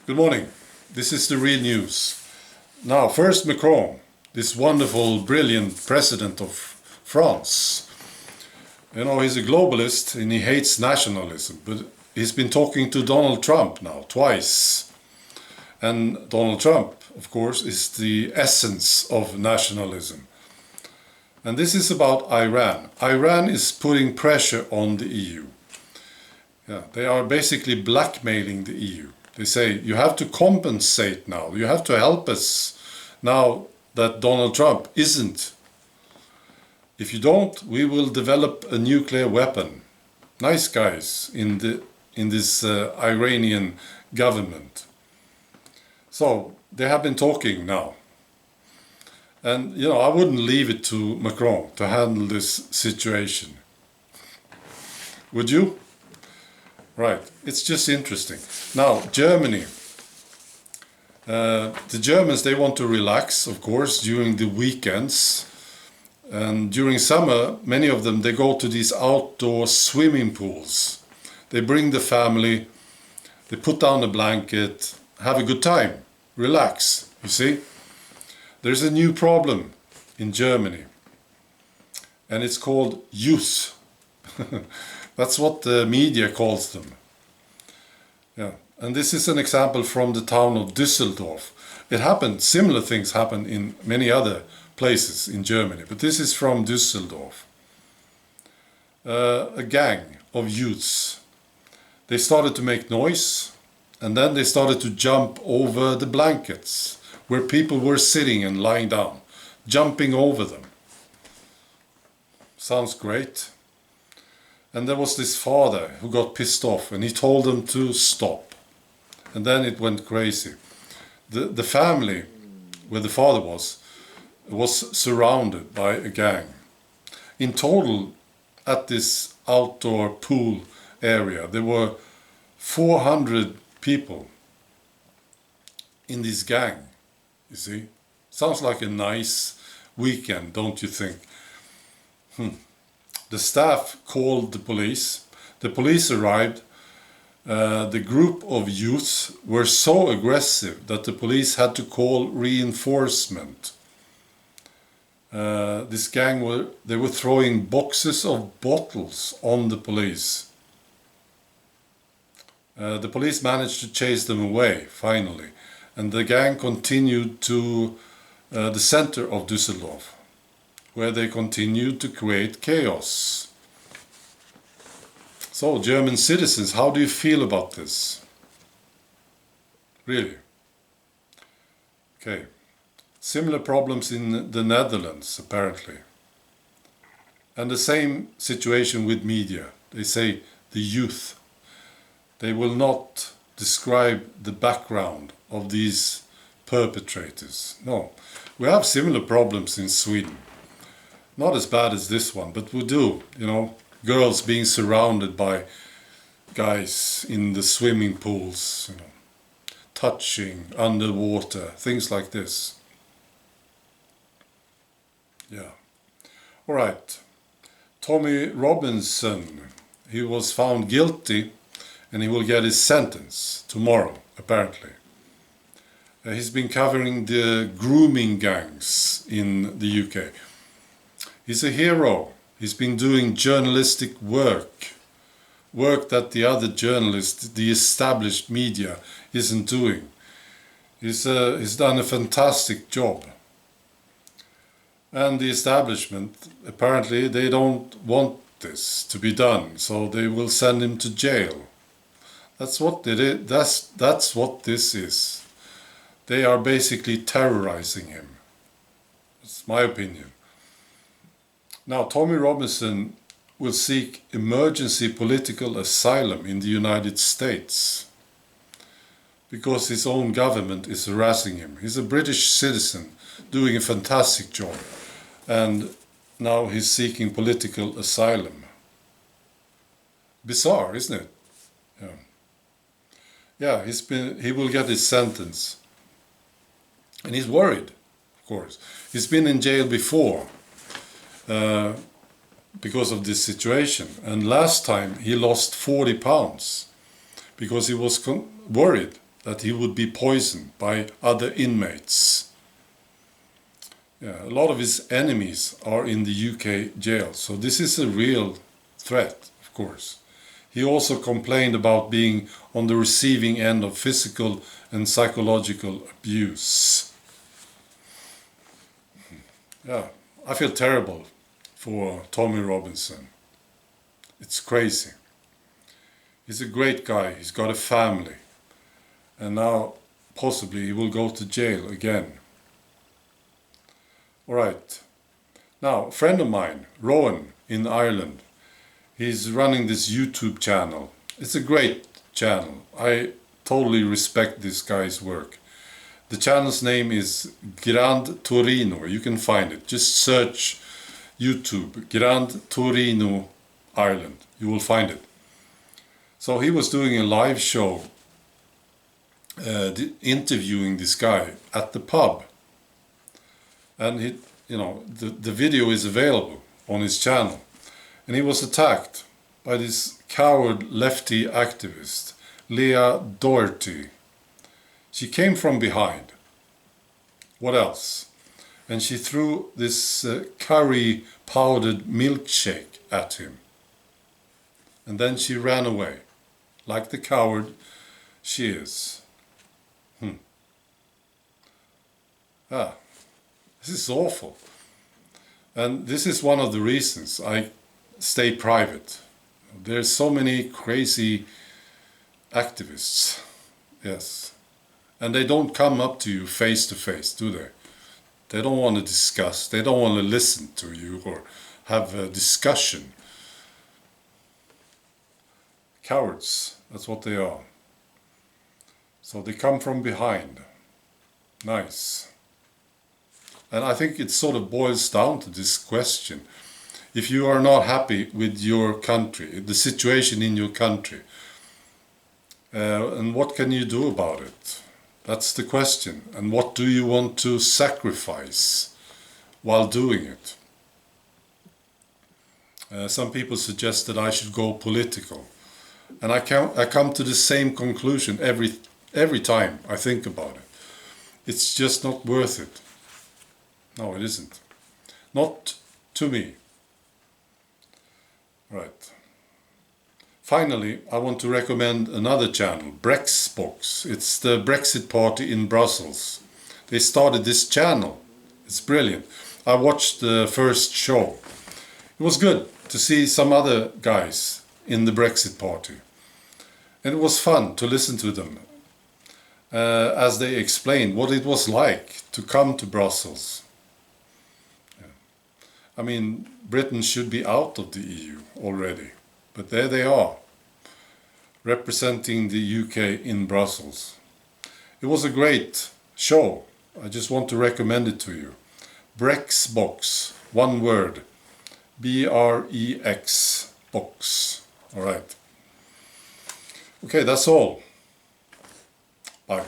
Good morning. This is the real news. Now, first Macron, this wonderful, brilliant president of France. You know, he's a globalist and he hates nationalism, but he's been talking to Donald Trump now, twice. And Donald Trump, of course, is the essence of nationalism. And this is about Iran. Iran is putting pressure on the EU. Yeah, they are basically blackmailing the EU. They say, you have to compensate now. You have to help us now that Donald Trump isn't. If you don't, we will develop a nuclear weapon. Nice guys in this Iranian government. So they have been talking now. And, you know, I wouldn't leave it to Macron to handle this situation. Would you? Right, it's just interesting. Now, Germany. The Germans, they want to relax, of course, during the weekends. And during summer, many of them, they go to these outdoor swimming pools. They bring the family, they put down a blanket, have a good time, relax, you see. There's a new problem in Germany. And it's called youth. That's what the media calls them. Yeah, and this is an example from the town of Düsseldorf. It happened, similar things happen in many other places in Germany, but this is from Düsseldorf. A gang of youths. They started to make noise, and then they started to jump over the blankets where people were sitting and lying down, jumping over them. Sounds great. And there was this father who got pissed off and he told them to stop. And then it went crazy. The family where the father was surrounded by a gang. In total, at this outdoor pool area, there were 400 people in this gang, you see. Sounds like a nice weekend, don't you think? The staff called the police. The police arrived. The group of youths were so aggressive that the police had to call reinforcement. This gang they were throwing boxes of bottles on the police. The police managed to chase them away, finally. And the gang continued to the center of Düsseldorf, where they continued to create chaos. So, German citizens, how do you feel about this? Really? Okay. Similar problems in the Netherlands, apparently. And the same situation with media. They say the youth. They will not describe the background of these perpetrators. No. We have similar problems in Sweden. Not as bad as this one, but we do, you know, girls being surrounded by guys in the swimming pools, you know, touching underwater, things like this. Yeah. All right. Tommy Robinson, he was found guilty and he will get his sentence tomorrow, apparently. He's been covering the grooming gangs in the UK. He's a hero. He's been doing journalistic work that the other journalists, the established media, isn't doing. He's done a fantastic job. And the establishment, apparently, they don't want this to be done, so they will send him to jail. That's what it is. That's what this is. They are basically terrorizing him. That's my opinion. Now, Tommy Robinson will seek emergency political asylum in the United States because his own government is harassing him. He's a British citizen doing a fantastic job, and now he's seeking political asylum. Bizarre, isn't it? Yeah, he will get his sentence. And he's worried, of course. He's been in jail before. Because of this situation, and last time he lost 40 pounds because he was worried that he would be poisoned by other inmates. Yeah, a lot of his enemies are in the UK jail, so this is a real threat, of course. He also complained about being on the receiving end of physical and psychological abuse. Yeah, I feel terrible for Tommy Robinson. It's crazy. He's a great guy, he's got a family, and now possibly he will go to jail again. Alright, now a friend of mine, Rowan in Ireland, he's running this YouTube channel. It's a great channel. I totally respect this guy's work. The channel's name is Grand Torino. You can find it. Just search YouTube, Grand Torino, Ireland. You will find it. So he was doing a live show interviewing this guy at the pub. And the video is available on his channel. And he was attacked by this coward lefty activist, Leah Doherty. She came from behind. What else? And she threw this curry powdered milkshake at him. And then she ran away, like the coward she is. This is awful. And this is one of the reasons I stay private. There's so many crazy activists, yes. And they don't come up to you face to face, do they? They don't want to discuss, they don't want to listen to you or have a discussion. Cowards, that's what they are. So they come from behind. Nice. And I think it sort of boils down to this question. If you are not happy with your country, the situation in your country, and what can you do about it? That's the question. And what do you want to sacrifice while doing it? Some people suggest that I should go political. And I come to the same conclusion every time I think about it. It's just not worth it. No, it isn't. Not to me. Right. Finally, I want to recommend another channel, Brexbox. It's the Brexit party in Brussels. They started this channel. It's brilliant. I watched the first show. It was good to see some other guys in the Brexit party. And it was fun to listen to them as they explained what it was like to come to Brussels. I mean, Britain should be out of the EU already, but there they are, representing the UK in Brussels. It was a great show. I just want to recommend it to you. Brexbox, one word, B-R-E-X box. All right. Okay, that's all. Bye.